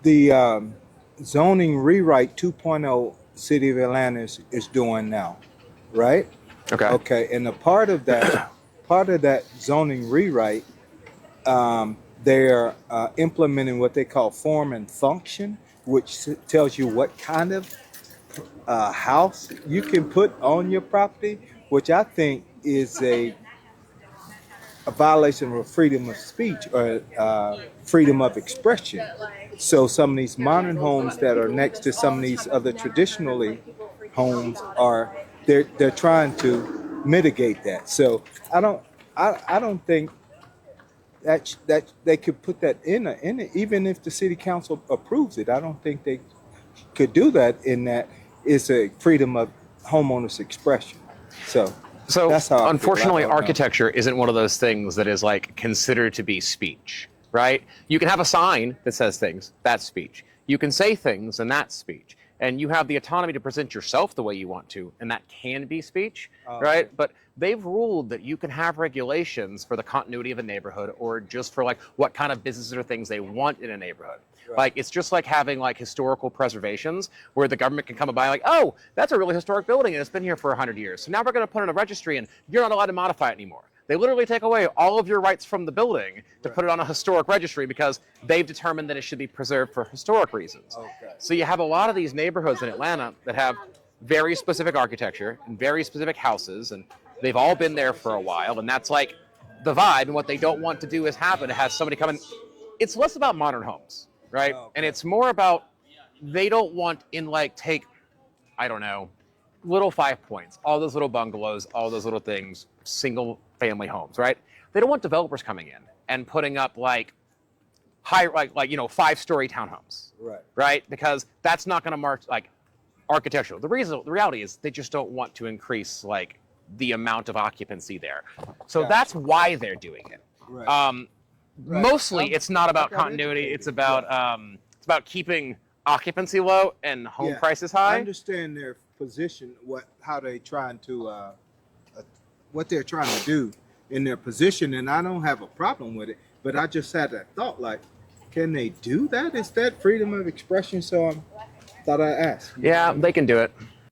the zoning rewrite 2.0 City of Atlanta is doing now, right? Okay. Okay, and a part of that zoning rewrite, they're implementing what they call form and function, which tells you what kind of house you can put on your property, which I think is a violation of freedom of speech or freedom of expression. So some of these modern homes that are next to some of these other traditionally homes are they're trying to mitigate that. So I don't think that they could put that in it, even if the city council approves it. I don't think they could do that in that it's a freedom of homeowners expression. So So that's how I feel. unfortunately, I don't know. architecture isn't one of those things that is like considered to be speech, right? You can have a sign that says things, that's speech. You can say things, and that's speech. And you have the autonomy to present yourself the way you want to, and that can be speech, right? But they've ruled that you can have regulations for the continuity of a neighborhood or just for like what kind of businesses or things they want in a neighborhood. Right. Like, it's just like having like historical preservations where the government can come by like, oh, that's a really historic building and it's been here for 100 years. So now we're going to put it in a registry and you're not allowed to modify it anymore. They literally take away all of your rights from the building to put it on a historic registry because they've determined that it should be preserved for historic reasons. Okay. So you have a lot of these neighborhoods in Atlanta that have very specific architecture and very specific houses, and they've all been there for a while, and that's like the vibe. And what they don't want to do is have somebody come in. It's less about modern homes, right? Okay. And it's more about they don't want in like take, I don't know, little 5 points, all those little bungalows, all those little things, single family homes, right? They don't want developers coming in and putting up like high, like 5-story townhomes, right? Because that's not going to mark like architectural. The reality is they just don't want to increase like the amount of occupancy there. So Gotcha. that's why they're doing it. Right. Mostly, it's not about continuity. It's about keeping occupancy low and home prices high. I understand their position, how they trying to what they're trying to do in their position, and I don't have a problem with it. But I just had that thought, like, can they do that? Is that freedom of expression? So I thought I'd ask. Yeah, they can do it.